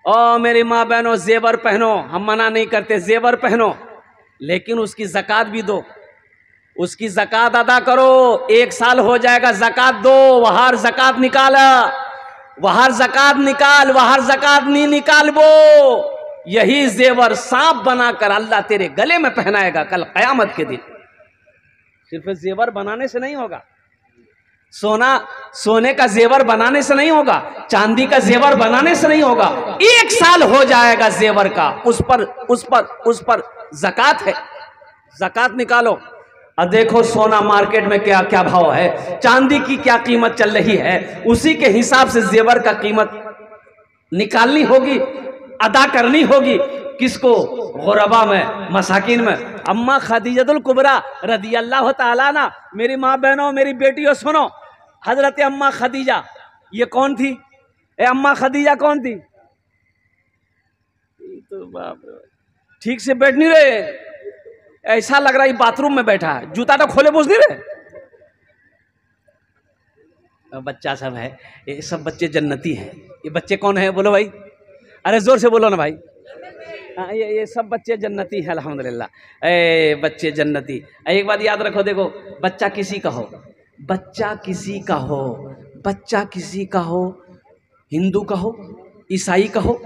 ओ मेरी माँ बहनों, जेवर पहनो, हम मना नहीं करते, जेवर पहनो, लेकिन उसकी ज़कात भी दो, उसकी ज़कात अदा करो। 1 साल हो जाएगा, ज़कात दो, वहार ज़कात निकाला, वहार ज़कात निकाल, वहार ज़कात नहीं निकाल वो, यही जेवर सांप बनाकर अल्लाह तेरे गले में पहनाएगा कल क़यामत के दिन। सिर्फ जेवर बनाने से नहीं होगा, सोने का जेवर बनाने से नहीं होगा, चांदी का जेवर बनाने से नहीं होगा। 1 साल हो जाएगा जेवर का, उस पर ज़कात है, ज़कात निकालो। और देखो सोना मार्केट में क्या क्या भाव है, चांदी की क्या कीमत चल रही है, उसी के हिसाब से जेवर का कीमत निकालनी होगी, अदा करनी होगी। किसको? गुरबा में, मसाकिन में। अम्मा खदीजतुल कुबरा रदी अल्लाह ताला ना, मेरी माँ बहनों, मेरी बेटियों सुनो, हजरत अम्मा खदीजा ये कौन थी? अम्मा खदीजा कौन थी? तो बाप रे, ठीक से बैठ नहीं रहे, ऐसा लग रहा है बाथरूम में बैठा है, जूता तो खोले पूछ नहीं रहे। बच्चा सब है, ये सब बच्चे जन्नती हैं। ये बच्चे कौन है बोलो भाई, अरे जोर से बोलो ना भाई। हाँ, ये सब बच्चे जन्नती हैं अल्हम्दुलिल्लाह। बच्चे जन्नती। एक बात याद रखो, देखो बच्चा किसी का हो, बच्चा किसी का हो, बच्चा किसी का हो, हिंदू का हो, ईसाई का हो,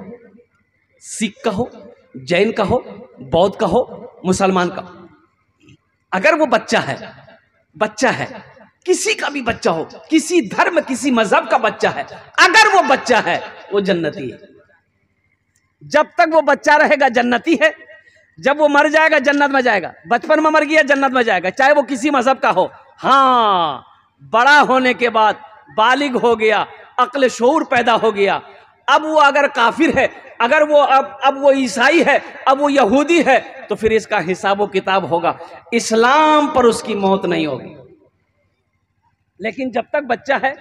सिख का हो, जैन का हो, बौद्ध का हो, मुसलमान का, अगर वो बच्चा है, बच्चा है, किसी का भी बच्चा हो, किसी धर्म किसी मजहब का बच्चा है, अगर वो बच्चा है वो जन्नती है। जब तक वो बच्चा रहेगा जन्नती है, जब वो मर जाएगा जन्नत में जाएगा, बचपन में मर गया जन्नत में जाएगा, चाहे वो किसी मजहब का हो। हाँ, बड़ा होने के बाद बालिग हो गया, अक्ल शऊर पैदा हो गया, अब वो अगर काफिर है, अगर वो अब वो ईसाई है, अब वो यहूदी है, तो फिर इसका हिसाब व किताब होगा। इस्लाम पर उसकी मौत नहीं होगी। लेकिन जब तक बच्चा है,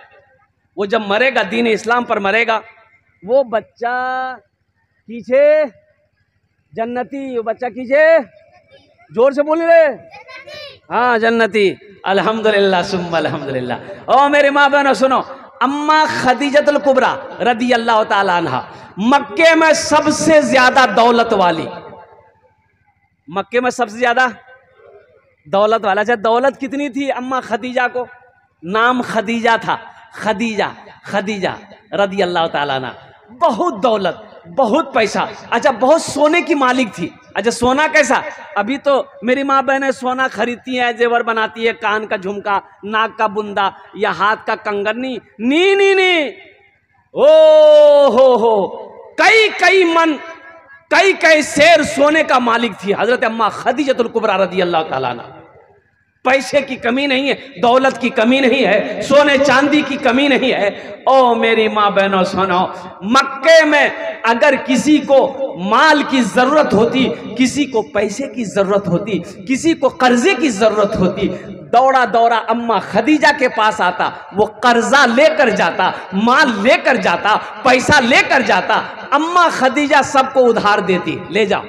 वो जब मरेगा दीन इस्लाम पर मरेगा, वो बच्चा कीछे जन्नती, वो बच्चा कीछे, जोर से बोल रहे, हाँ जन्नती। अल्हम्दुलिल्लाह सुम्मा अल्हम्दुलिल्लाह। ओ मेरी माँ बहनों सुनो, अम्मा खदीजतुल कुबरा रदी अल्लाह ताला अन्हा मक्के में सबसे ज्यादा दौलत वाली, मक्के में सबसे ज्यादा दौलत वाला। अच्छा, दौलत कितनी थी अम्मा खदीजा को? नाम खदीजा था, खदीजा, खदीजा रदी अल्लाह ताला अन्हा। बहुत दौलत, बहुत पैसा, अच्छा बहुत सोने की मालिक थी। अच्छा सोना कैसा? अभी तो मेरी माँ बहनें सोना खरीदती हैं, जेवर बनाती है, कान का झुमका, नाक का बुंदा या हाथ का कंगन, नी नी नी नी, ओ हो, कई कई मन, कई कई शेर सोने का मालिक थी हजरत अम्मा खदीजतुल कुबरा रदी अल्लाह ताला अन्हा। पैसे की कमी नहीं है, दौलत की कमी नहीं है, सोने चांदी की कमी नहीं है। ओ मेरी माँ बहनों सुनो, मक्के में अगर किसी को माल की जरूरत होती, किसी को पैसे की जरूरत होती, किसी को कर्जे की जरूरत होती, दौड़ा दौड़ा अम्मा खदीजा के पास आता, वो कर्जा लेकर जाता, माल लेकर जाता, पैसा लेकर जाता। अम्मा खदीजा सबको उधार देती, ले जाओ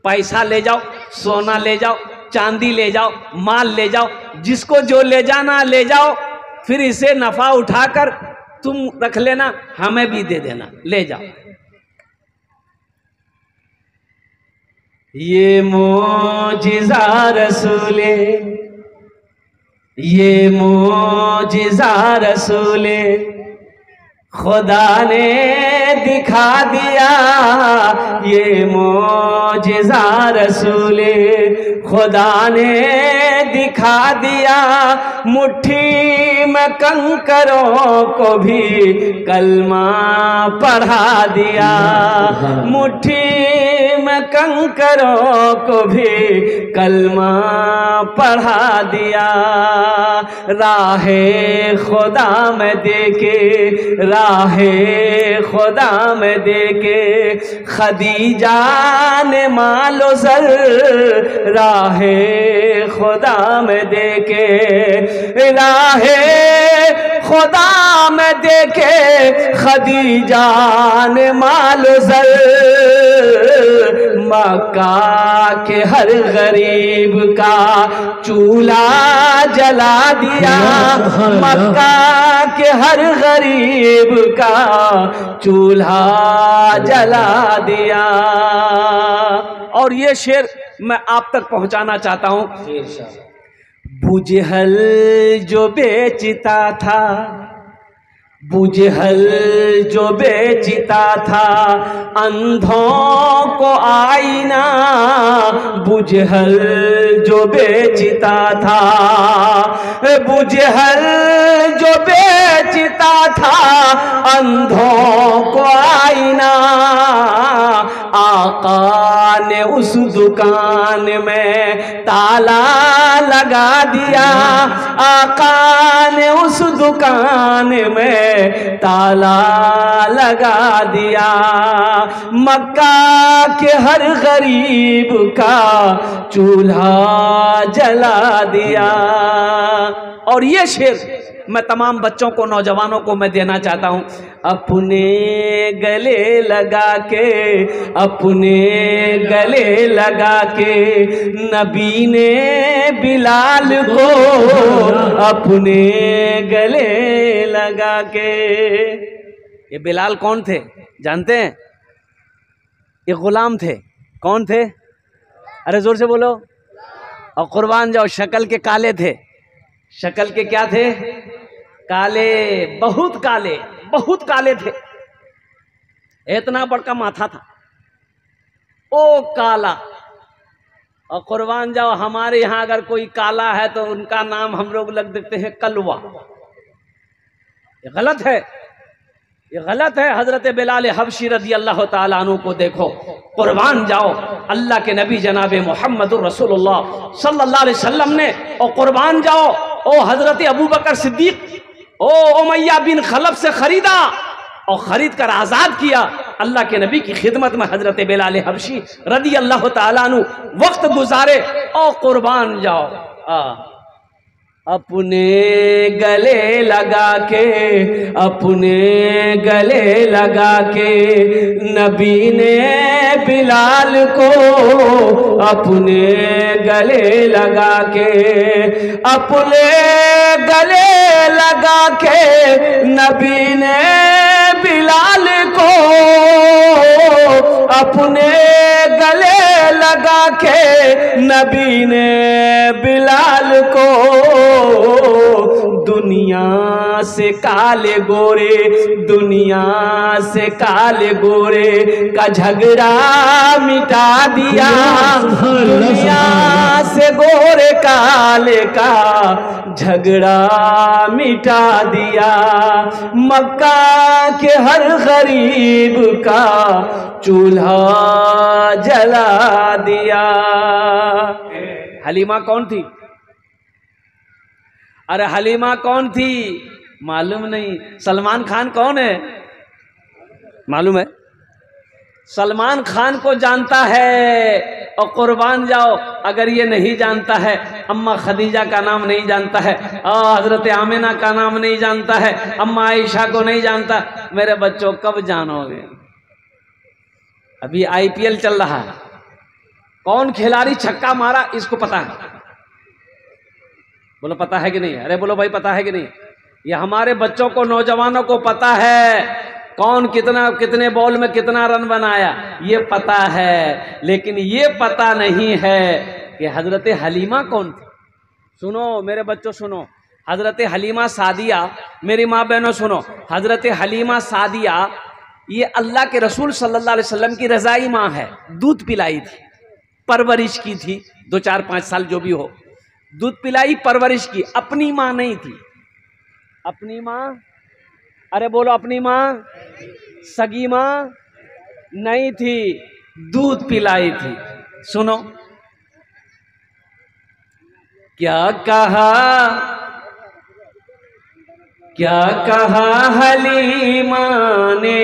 पैसा, ले जाओ सोना, ले जाओ चांदी, ले जाओ माल, ले जाओ, जिसको जो ले जाना ले जाओ, फिर इसे नफा उठाकर तुम रख लेना, हमें भी दे देना, ले जाओ। ये मोजिज़ा रसूले, ये मोजिज़ा रसूले खुदा ने दिखा दिया, ये मोजिज़ा रसूले खुदा ने दिखा दिया। मुट्ठी में कंकरों को भी कलमा पढ़ा दिया, मुट्ठी में कंकरों को भी कलमा पढ़ा दिया। राहे खुदा में देके, राहे खुदा में देके खदीजा ने मालो सर, राहे खुदा में देके, राहे खुदा में देके खदीजा ने मालो सर, मक्का के हर गरीब का चूल्हा जला दिया, मक्का के हर गरीब का चूल्हा जला दिया। और ये शेर मैं आप तक पहुंचाना चाहता हूं। बुजहल जो बेचता था, बुजहल जो बेचता था अंधों को आईना, बुजहल जो बेचता था, बुजहल जो बेचता था अंधों को आईना, आका ने उस दुकान में ताला लगा दिया, आका ने उस दुकान में ताला लगा दिया। मक्का के हर गरीब का चूल्हा जला दिया। और ये शेर मैं तमाम बच्चों को, नौजवानों को मैं देना चाहता हूँ। अपने गले लगा के, अपने गले लगा के नबी ने बिलाल को, अपने गले लगा के। ये बिलाल कौन थे जानते हैं? ये गुलाम थे। कौन थे? अरे जोर से बोलो। और कुर्बान जाओ, शक्ल के काले थे। शक्ल के क्या थे? काले, बहुत काले, बहुत काले थे। इतना बड़का माथा था, ओ काला। और कुर्बान जाओ, हमारे यहाँ अगर कोई काला है तो उनका नाम हम लोग लग देते हैं कलवा। ये गलत है, ये गलत है। हजरत बिलाल हबशी रजी अल्लाह ताला अन्हु को देखो, कुर्बान जाओ, अल्लाह के नबी जनाबे मोहम्मदुर रसूलुल्लाह सल्लल्लाहु अलैहि वसल्लम ने, और कुर्बान जाओ ओ हजरत अबू बकर सिद्दीक, ओ उमैया बिन खलफ से खरीदा और खरीद कर आजाद किया। अल्लाह के नबी की खिदमत में हजरत बिलाल हबशी रदी अल्लाह ताला अन्हु वक्त गुजारे। और कुर्बान जाओ, अपने गले लगा के, अपने गले लगा के नबी ने बिलाल को, अपने गले लगा के, अपने गले लगा के नबी ने बिलाल को, अपने गले लगा के नबी ने बिलाल को। दुनिया से काले गोरे, दुनिया से काले गोरे का झगड़ा मिटा दिया, दुनिया से गोरे काले का झगड़ा मिटा दिया। मक्का के हर गरीब का चूल्हा जला दिया। हलीमा कौन थी? अरे हलीमा कौन थी? मालूम नहीं। सलमान खान कौन है? मालूम है? सलमान खान को जानता है। और कुर्बान जाओ, अगर ये नहीं जानता है, अम्मा खदीजा का नाम नहीं जानता है, हजरत आमिना का नाम नहीं जानता है, अम्मा आयशा को नहीं जानता, मेरे बच्चों कब जानोगे? अभी आईपीएल चल रहा है, कौन खिलाड़ी छक्का मारा इसको पता है? बोलो पता है कि नहीं? अरे बोलो भाई पता है कि नहीं? ये हमारे बच्चों को, नौजवानों को पता है कौन कितने बॉल में कितना रन बनाया, ये पता है। लेकिन ये पता नहीं है कि हजरत हलीमा कौन थी। सुनो मेरे बच्चों, सुनो, हजरत हलीमा सादिया, मेरी माँ बहनों सुनो, हजरत हलीमा सादिया ये अल्लाह के रसूल सल्लल्लाहु अलैहि वसल्लम की रज़ाई माँ है। दूध पिलाई थी, परवरिश की थी, 2-4-5 साल जो भी हो, दूध पिलाई, परवरिश की। अपनी माँ नहीं थी। अपनी माँ, अरे बोलो अपनी माँ, सगी माँ नहीं थी, दूध पिलाई थी। सुनो क्या कहा, क्या कहा हलीमा ने,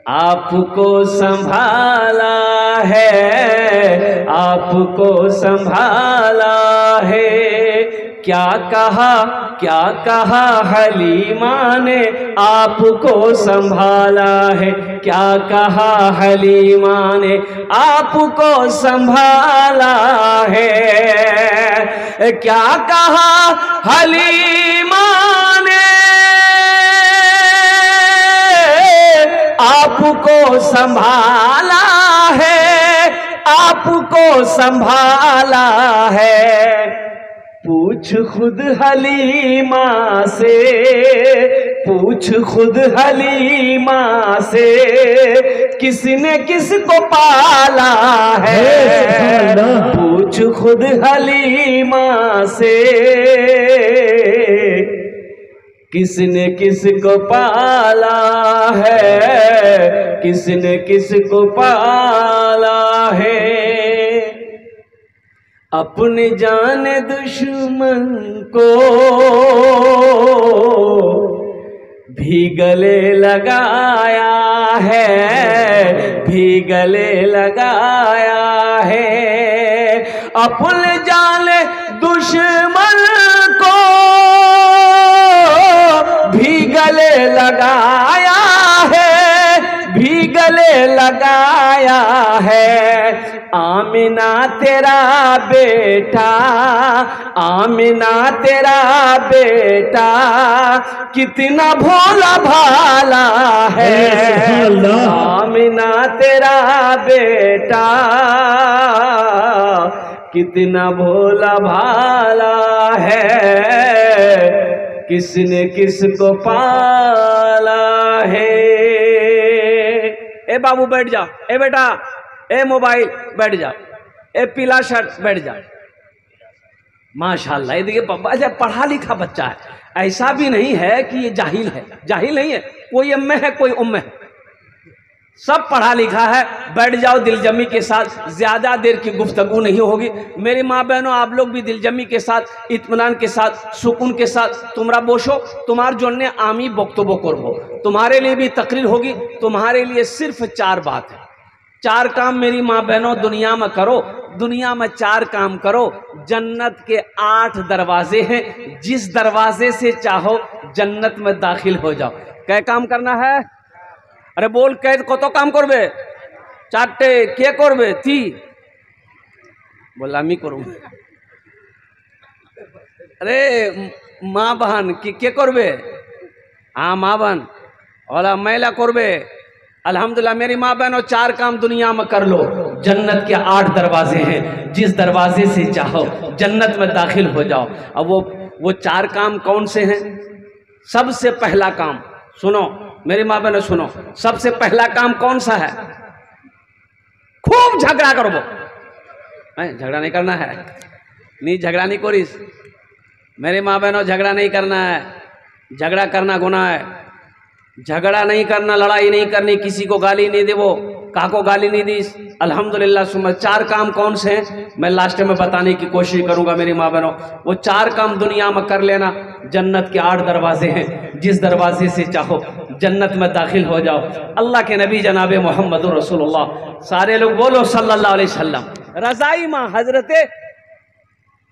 आपको संभाला है, आपको संभाला है। क्या कहा हलीमा ने आपको संभाला है, क्या कहा हलीमा ने आपको संभाला है, क्या कहा हलीमा ने आपको संभाला है, आपको संभाला है। पूछ खुद हलीमा से, पूछ खुद हलीमा से, किसने किसको पाला है, पूछ खुद हलीमा से, किसने किसको पाला है, किसने किसको पाला है। अपने जान दुश्मन को भी गले लगाया है, भी गले लगाया है। अपने जान दुश्मन को भी गले लगाया है, भी गले लगाया है। आमिना तेरा बेटा, आमिना तेरा बेटा कितना भोला भाला है, आमिना तेरा बेटा कितना भोला भाला है, किसने किसको पाला है। ए बाबू बैठ जा, ए बेटा, ए मोबाइल बैठ जा, ए पीला शर्ट बैठ जा। माशाल्लाह, ये देखिए बच्चा पढ़ा लिखा बच्चा है, ऐसा भी नहीं है कि ये जाहिल है, जाहिल नहीं है, कोई अम्मे है कोई उम्मे है, सब पढ़ा लिखा है। बैठ जाओ दिलजमी के साथ, ज्यादा देर की गुफ्तगू नहीं होगी। मेरी माँ बहनों, आप लोग भी दिलजमी के साथ, इत्मीनान के साथ, सुकून के साथ তোমরা বসো। তোমার জন্য আমি বক্তব্য করব, तुम्हारे लिए भी तकरीर होगी। तुम्हारे लिए सिर्फ 4 बात है, 4 काम मेरी माँ बहनों दुनिया में करो, दुनिया में 4 काम करो। जन्नत के 8 दरवाजे हैं, जिस दरवाजे से चाहो जन्नत में दाखिल हो जाओ। क्या काम करना है? अरे बोल, कै कत काम करबे? 4टे। के करबे? ती बोला मी करूँ। अरे माँ बहन के करबे? हाँ माँ बहन और महिला करबे। अल्हम्दुलिल्लाह मेरी माँ बहनों, 4 काम दुनिया में कर लो। जन्नत के 8 दरवाजे हैं, जिस दरवाजे से चाहो जन्नत में दाखिल हो जाओ। अब वो 4 काम कौन से हैं? सबसे पहला काम सुनो मेरी माँ बहनों, सुनो, सबसे पहला काम कौन सा है? खूब झगड़ा करो। झगड़ा नहीं करना है, नहीं झगड़ा नहीं करिस मेरी माँ बहनों, झगड़ा नहीं करना है। झगड़ा करना गुनाह है, झगड़ा नहीं करना, लड़ाई नहीं करनी, किसी को गाली नहीं देवो, का को गाली नहीं दी। अल्हम्दुलिल्लाह सुमा 4 काम कौन से हैं मैं लास्ट में बताने की कोशिश करूंगा मेरी माँ बहनों। वो 4 काम दुनिया में कर लेना। जन्नत के 8 दरवाजे हैं, जिस दरवाजे से चाहो जन्नत में दाखिल हो जाओ। अल्लाह के नबी जनाब मोहम्मद रसूलुल्लाह, सारे लोग बोलो सल्लल्लाहु अलैहि वसल्लम। रज़ाई माँ हजरत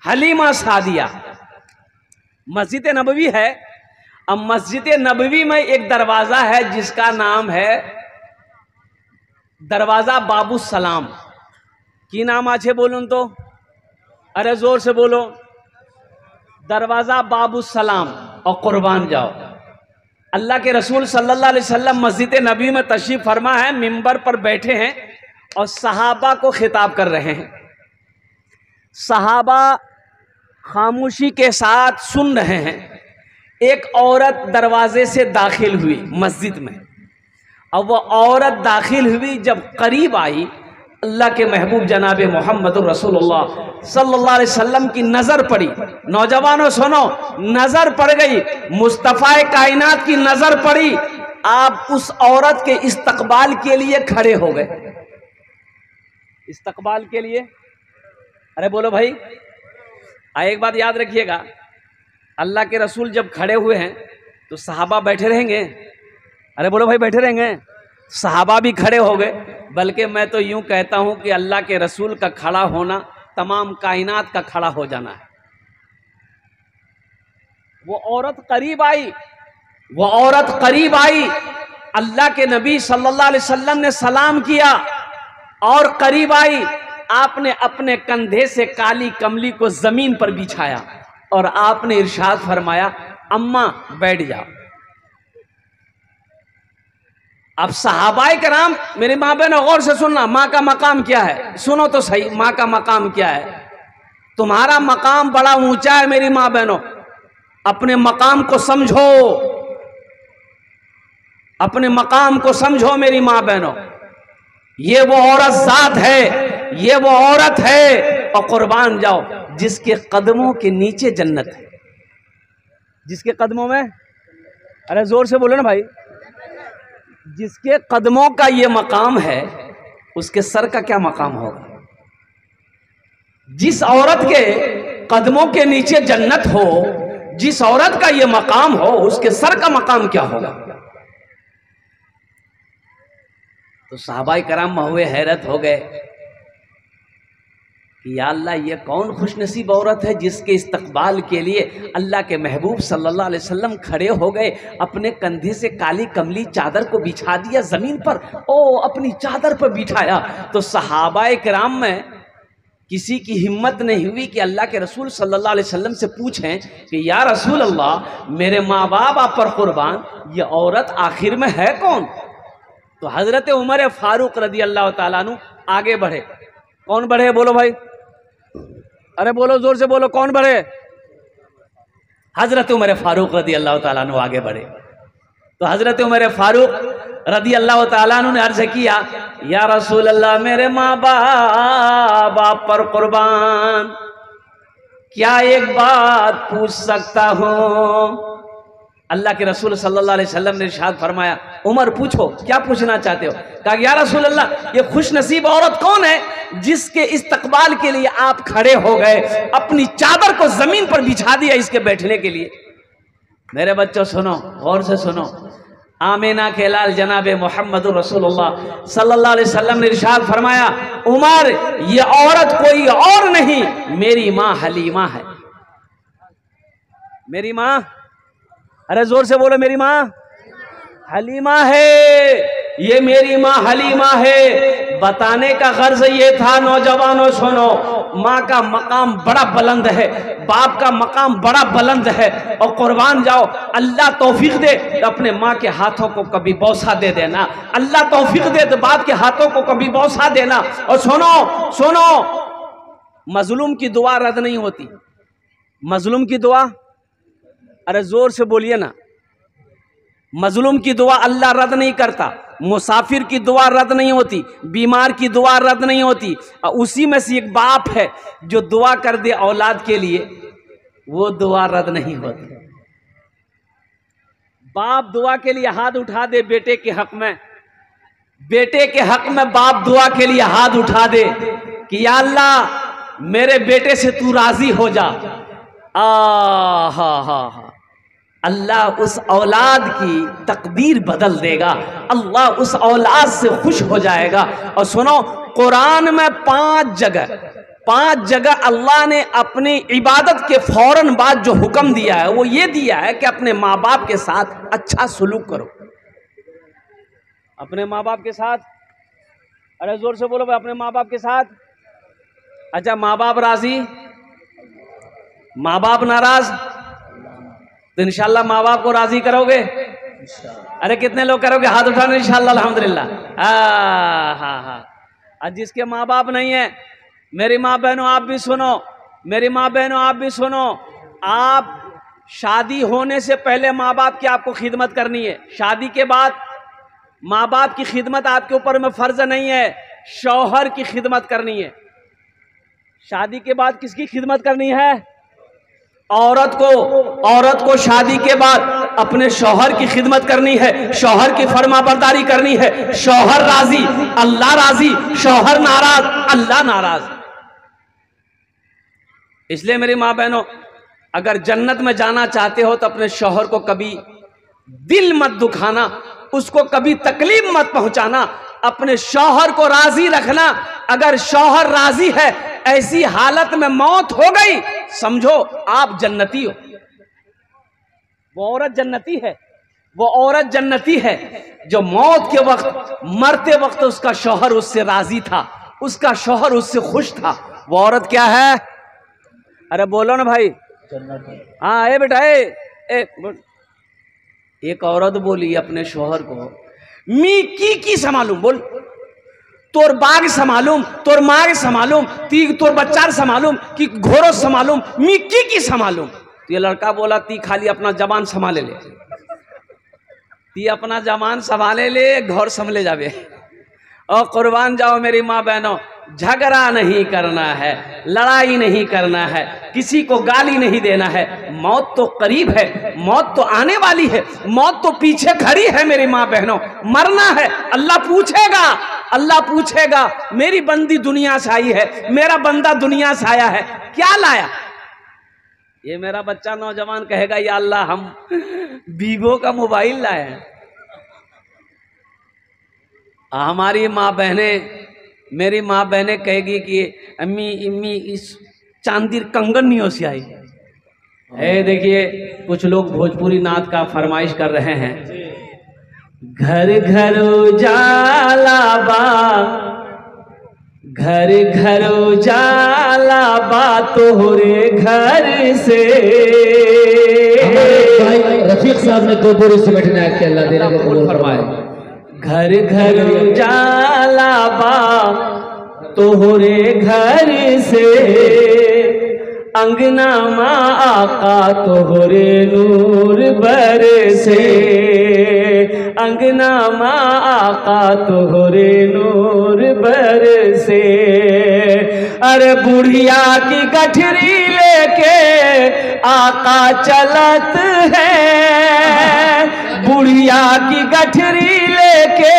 हलीमा सादिया, मस्जिद नबवी है। अब मस्जिद नबवी में एक दरवाजा है जिसका नाम है दरवाजा बाबू सलाम। की नाम आछे बोलूं तो? अरे जोर से बोलो, दरवाजा बाबू सलाम। और कुर्बान जाओ, अल्लाह के रसूल सल्लल्लाहु अलैहि वसल्लम मस्जिद नबी में तशरीफ फरमा है, मिंबर पर बैठे हैं और सहाबा को खिताब कर रहे हैं। सहाबा खामोशी के साथ सुन रहे हैं। एक औरत दरवाजे से दाखिल हुई मस्जिद में। अब वो औरत दाखिल हुई, जब करीब आई अल्लाह के महबूब जनाब मोहम्मद रसूलुल्लाह सल्लल्लाहु अलैहि वसल्लम की नज़र पड़ी। नौजवानों सुनो, नज़र पड़ गई, मुस्तफ़ा कायनात की नज़र पड़ी। आप उस औरत के इस्तकबाल के लिए खड़े हो गए। इस्तकबाल के लिए, अरे बोलो भाई। एक बात याद रखिएगा, अल्लाह के रसूल जब खड़े हुए हैं तो सहाबा बैठे रहेंगे। अरे बोलो भाई, बैठे रहेंगे। सहाबा भी खड़े हो गए। बल्कि मैं तो यूं कहता हूं कि अल्लाह के रसूल का खड़ा होना तमाम कायनात का खड़ा हो जाना है। वो औरत करीब आई, वो औरत करीब आई, अल्लाह के नबी सल्लल्लाहु अलैहि वसल्लम ने सलाम किया और करीब आई, आपने अपने कंधे से काली कमली को जमीन पर बिछाया और आपने इरशाद फरमाया, अम्मा बैठ जाओ। अब सहाबाए कराम, मेरे माँ बहनों गौर से सुनना, माँ का मकाम क्या है, सुनो तो सही, माँ का मकाम क्या है। तुम्हारा मकाम बड़ा ऊंचा है मेरी माँ बहनों, अपने मकाम को समझो, अपने मकाम को समझो मेरी माँ बहनों। ये वो औरत जात है, ये वो औरत है, और कुर्बान जाओ जिसके कदमों के नीचे जन्नत है। जिसके कदमों में, अरे जोर से बोलो ना भाई, जिसके कदमों का ये मकाम है उसके सर का क्या मकाम होगा। जिस औरत के कदमों के नीचे जन्नत हो, जिस औरत का ये मकाम हो, उसके सर का मकाम क्या होगा। तो सहाबाए कराम हुए हैरत हो गए कि या अल्लाह, ये कौन खुशनसीब औरत है जिसके इस्तकबाल के लिए अल्लाह के महबूब सल्लल्लाहु अलैहि वसल्लम खड़े हो गए, अपने कंधे से काली कमली चादर को बिछा दिया जमीन पर, ओ अपनी चादर पर बिठाया। तो सहाबाए कराम में किसी की हिम्मत नहीं हुई कि अल्लाह के रसूल सल्लल्लाहु अलैहि वसल्लम से पूछें कि या रसूल अल्लाह, मेरे माँ बाप आप पर कुर्बान, ये औरत आखिर में है कौन। तो हजरत उमर फारूक रदी अल्लाह ताला अन्हु आगे बढ़े। कौन बढ़े बोलो भाई, अरे बोलो जोर से बोलो, कौन बढ़े। हजरत उमर फारूक रदी अल्लाह ताला अन्हु आगे बढ़े। तो हजरत उमर फारूक रदी अल्लाह ताला अन्हु ने अर्ज किया, या रसूल अल्लाह, मेरे माँ बाप आप पर कुर्बान, क्या एक बात पूछ सकता हूँ। अल्लाह के रसूल सल्लल्लाहु अलैहि वसल्लम ने इरशाद फरमाया, उमर पूछो, क्या पूछना चाहते हो। कहा, या रसूल अल्लाह, ये खुश नसीब औरत कौन है जिसके इस्तकबाल के लिए आप खड़े हो गए, अपनी चादर को जमीन पर बिछा दिया इसके बैठने के लिए। मेरे बच्चों सुनो, गौर से सुनो, आमीना के लाल जनाबे मोहम्मद रसूलुल्लाह सल्लल्लाहु अलैहि वसल्लम ने इरशाद फरमाया, उमर, ये औरत कोई और नहीं, मेरी माँ हलीमा है। मेरी माँ, अरे जोर से बोलो, मेरी माँ हलीमा है, ये मेरी माँ हलीमा है। बताने का गर्ज ये था, नौजवानों सुनो, माँ का मकाम बड़ा बुलंद है, बाप का मकाम बड़ा बुलंद है, और कुर्बान जाओ, अल्लाह तौफीक दे तो अपने माँ के हाथों को कभी बौसा दे देना, अल्लाह तौफीक दे तो बाप के हाथों को कभी बौसा देना। और सुनो सुनो, मजलूम की दुआ रद्द नहीं होती। मजलूम की दुआ, अरे जोर से बोलिए ना, मजलूम की दुआ अल्लाह रद्द नहीं करता, मुसाफिर की दुआ रद्द नहीं होती, बीमार की दुआ रद्द नहीं होती। उसी में से एक बाप है जो दुआ कर दे औलाद के लिए, वो दुआ रद्द नहीं होती। बाप दुआ के लिए हाथ उठा दे बेटे के हक में, बेटे के हक में बाप दुआ के लिए हाथ उठा दे कि या अल्लाह, मेरे बेटे से तू राजी हो जा। हा, अल्लाह उस औलाद की तकदीर बदल देगा, अल्लाह उस औलाद से खुश हो जाएगा। और सुनो, कुरान में 5 जगह अल्लाह ने अपनी इबादत के फौरन बाद जो हुक्म दिया है वो ये दिया है कि अपने माँ बाप के साथ अच्छा सलूक करो। अपने माँ बाप के साथ, अरे जोर से बोलो भाई, अपने माँ बाप के साथ। अच्छा, माँ बाप राजी, माँ बाप नाराज, तो इंशाल्लाह माँ बाप को राजी करोगे। अरे कितने लोग करोगे, हाथ उठाने इंशाल्लाह, अल्हम्दुलिल्लाह। हाँ। और जिसके माँ बाप नहीं है, मेरी माँ बहनों आप भी सुनो, मेरी माँ बहनों आप भी सुनो, आप शादी होने से पहले माँ बाप की आपको खिदमत करनी है। शादी के बाद माँ बाप की खिदमत आपके ऊपर में फर्ज नहीं है, शौहर की खिदमत करनी है। शादी के बाद किसकी खिदमत करनी है? औरत को शादी के बाद अपने शौहर की खिदमत करनी है, शौहर की फरमाबरदारी करनी है। शौहर राजी, अल्लाह राजी, शौहर नाराज, अल्लाह नाराज। इसलिए मेरी माँ बहनों, अगर जन्नत में जाना चाहते हो तो अपने शौहर को कभी दिल मत दुखाना, उसको कभी तकलीफ मत पहुंचाना, अपने शौहर को राजी रखना। अगर शौहर राजी है, ऐसी हालत में मौत हो गई, समझो आप जन्नती हो। वो औरत जन्नती है, वो औरत जन्नती है जो मौत के वक्त, मरते वक्त उसका शौहर उससे राजी था, उसका शौहर उससे खुश था। वो औरत क्या है? अरे बोलो ना भाई। हाँ ए बेटा एक औरत बोली अपने शौहर को, मी की संभालूं, बोल तोर बाग संभालूं, तोर माग संभालूं, तोर बच्चा संभालूं कि घोरो संभालूं, मी की संभालूं। तो ये लड़का बोला ती खाली अपना जबान संभाले ले, ती अपना जबान संभाले ले, घर संभले जावे। और कुर्बान जाओ मेरी माँ बहनों, झगड़ा नहीं करना है, लड़ाई नहीं करना है, किसी को गाली नहीं देना है। मौत तो करीब है, मौत तो आने वाली है, मौत तो पीछे खड़ी है मेरी माँ बहनों। मरना है, अल्लाह पूछेगा, अल्लाह पूछेगा मेरी बंदी दुनिया से आई है, मेरा बंदा दुनिया से आया है, क्या लाया? ये मेरा बच्चा नौजवान कहेगा या अल्लाह हम वीवो का मोबाइल लाए हैं। हमारी माँ बहनें, मेरी माँ बहनें कहेगी कि अम्मी इम्मी इस चांदीर कंगन नहीं हो सी आई है। देखिए कुछ लोग भोजपुरी नाच का फरमाइश कर रहे हैं। घर घर उजाला बा, घर घर उजाला बा तोहरे घर से। रफीक साहब ने गोपुरी सिमट नायक के अल्लाह देने को कबूल फरमाए। घर घर उजाला बा तोहरे घर से, अंगना माँ आका तोहरे नूर बरसे, अंगना माँ आका तोहरे नूर बरसे। अरे बुढ़िया की गठरी लेके आका चलत है, बुढ़िया की गठरी लेके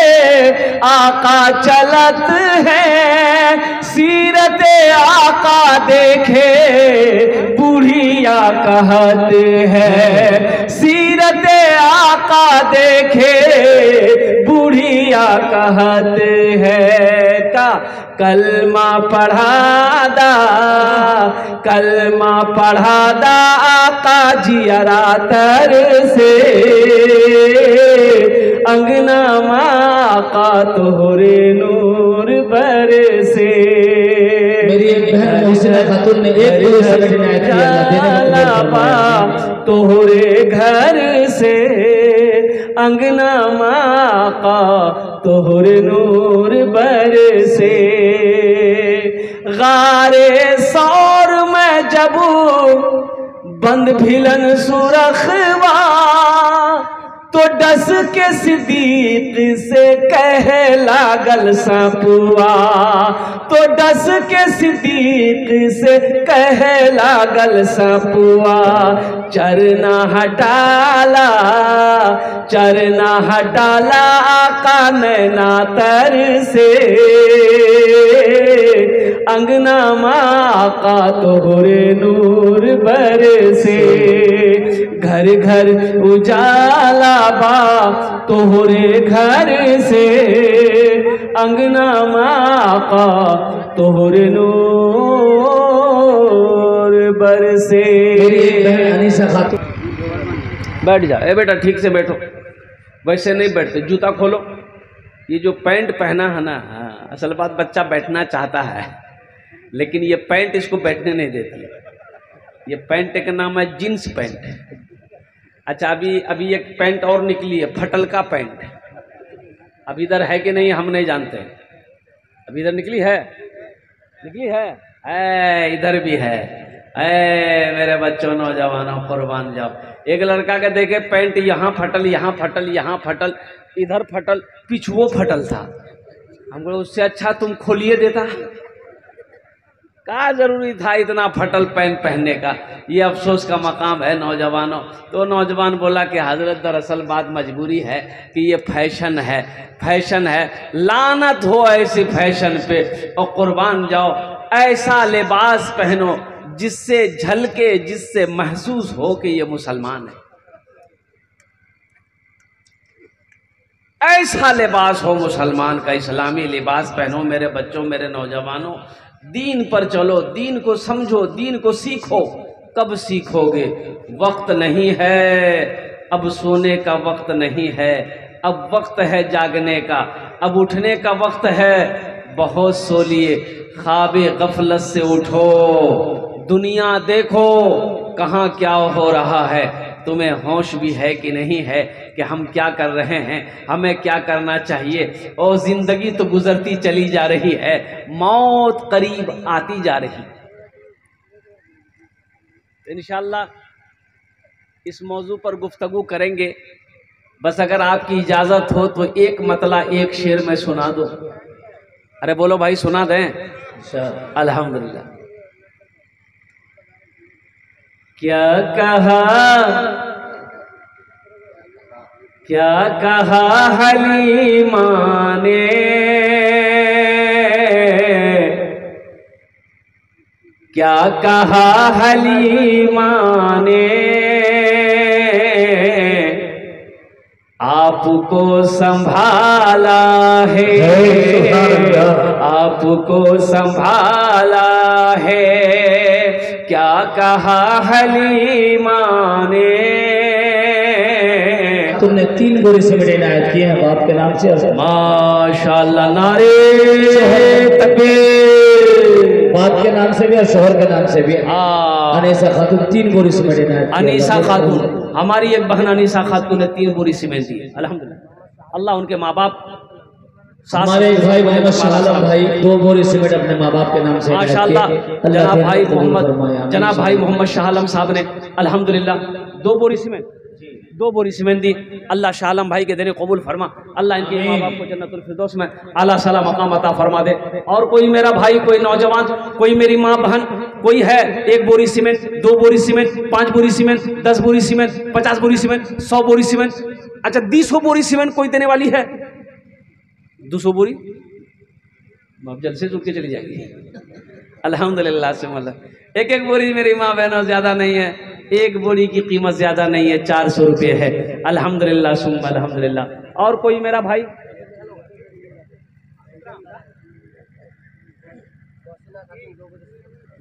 आका चलत है। सीरत आका देखे बुढ़िया कहत है, सीरत आका देखे बुढ़िया कहत है। का कलमा पढ़ादा, कलमा पढ़ादा आका जियरा तर से, अंगना माँ का तोहरे नूर बरसे। मेरी एक बहन मोहसिना खातून ने एक तोहरे घर से, अंगना माँ का तोहरे नूर बरसे। गारे सौर में जबू बंद भिलन सुरखवा, तो डस के सिद्दीक से कह लागल सपुआ, तो डस के सिद्दीक से कह लागल सपुआ। चरना हटाला, चरना हटाला आका नैना तर से, अंगना माँ का तोहरे नूर बरसे। घर घर उजाला बा तोहरे घर से, अंगना माँ का तोहरे नूर बरसे। बैठ जा ए बेटा, ठीक से बैठो, वैसे नहीं बैठते, जूता खोलो। ये जो पैंट पहना है ना, हाँ असल बात बच्चा बैठना चाहता है लेकिन ये पैंट इसको बैठने नहीं देती। ये पैंट का नाम है जींस पैंट। अच्छा अभी एक पैंट और निकली है, फटल का पैंट। अब इधर है कि नहीं हम नहीं जानते, अभी इधर निकली है, निकली है, इधर भी है। मेरे बच्चों नौजवानों कुर्बान जाओ। एक लड़का के देखे पैंट यहाँ फटल, यहाँ फटल, यहाँ फटल, इधर फटल, पिछुओ फटल था। हमको उससे अच्छा तुम खोलिए देता, क्या जरूरी था इतना फटल पैंट पहनने का। ये अफसोस का मकाम है नौजवानों। तो नौजवान बोला कि हजरत दरअसल बात मजबूरी है कि ये फैशन है, फैशन है, लानत हो ऐसी फैशन पे। और कुर्बान जाओ, ऐसा लिबास पहनो जिससे झलके, जिससे महसूस हो कि ये मुसलमान है। ऐसा लिबास हो मुसलमान का, इस्लामी लिबास पहनो मेरे बच्चों, मेरे नौजवानों। दीन पर चलो, दीन को समझो, दीन को सीखो। कब सीखोगे? वक्त नहीं है, अब सोने का वक्त नहीं है, अब वक्त है जागने का, अब उठने का वक्त है। बहुत सो लिए, ख्वाबे गफलत से उठो, दुनिया देखो कहाँ क्या हो रहा है। तुम्हें होश भी है कि नहीं है कि हम क्या कर रहे हैं, हमें क्या करना चाहिए। और जिंदगी तो गुजरती चली जा रही है, मौत करीब आती जा रही। इंशाअल्लाह इस मौजू पर गुफ्तगू करेंगे। बस अगर आपकी इजाज़त हो तो एक मतला एक शेर में सुना दो। अरे बोलो भाई, सुना दें? अल्हम्दुलिल्लाह। क्या कहा हलीमा ने, क्या कहा हलीमा ने, आपको संभाला है, आपको संभाला है। क्या कहा हलीमा ने। तुमने 3 बोरी सीमेंट इनायत किए हैं बाप के नाम से। माशाअल्लाह, नारे तकबीर। बाप के नाम से भी और शोहर के नाम से भी। अनीसा खातून 3 बोरी सीमेंट इनायत। अनीसा खातून, हमारी एक बहन अनीसा खातून ने 3 बोरी सीमेंट दी। अल्हम्दुलिल्लाह, अल्लाह उनके माँ बाप। हमारे भाई मोहम्मद शाह आलम भाई 2 बोरी सीमेंट अपने माँ बाप के नाम से। माशाअल्लाह, जनाब भाई मोहम्मद शाह आलम साहब ने अल्हम्दुलिल्लाह 2 बोरी सीमेंट, 2 बोरी सीमेंट दी। अल्लाह शाह आलम भाई के देने कबूल फरमा। अल्लाह इनके माँ बाप को जन्नतुल फिरदौस में आला साला मकाम अता फरमा दे। और कोई मेरा भाई, कोई नौजवान, कोई मेरी माँ बहन कोई है, 1 बोरी सीमेंट, 2 बोरी सीमेंट, 5 बोरी सीमेंट, 10 बोरी सीमेंट, 50 बोरी सीमेंट, 100 बोरी सीमेंट, अच्छा 200 बोरी सीमेंट कोई देने वाली है? 200 बोरी अब जल्द से जुट के चली जाएगी। अल्हम्दुलिल्लाह से मतलब एक बोरी मेरी माँ बहनों ज़्यादा नहीं है, 1 बोरी की कीमत ज़्यादा नहीं है, 400 रुपये है। अल्हम्दुलिल्लाह सुम्मा अल्हम्दुलिल्लाह। और कोई मेरा भाई,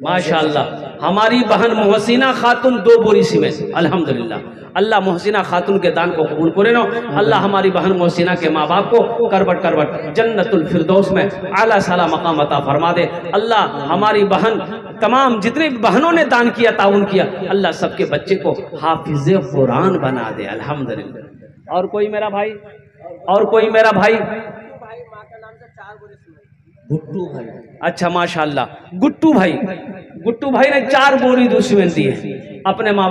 माशाअल्लाह, हमारी बहन मोहसिना खातून 2 बोरी सीमेंट। अल्हम्दुलिल्लाह, अल्लाह मोहसिना खातून के दान को कबूल करे नो। अल्लाह हमारी बहन मोहसिना के माँ बाप को करबट करबट जन्नतुल फिरदौस में आला साला मकाम अता फरमा दे। अल्लाह हमारी बहन, तमाम जितने बहनों ने दान किया, ताउन किया, अल्लाह सबके बच्चे को हाफिज़े कुरान बना दे। अल्हम्दुलिल्लाह। और कोई मेरा भाई, और कोई मेरा भाई, गुट्टू भाई। अच्छा माशाअल्लाह, गुट्टू भाई ने 4 बोरी सीमेंट दी है अपने माँ बाप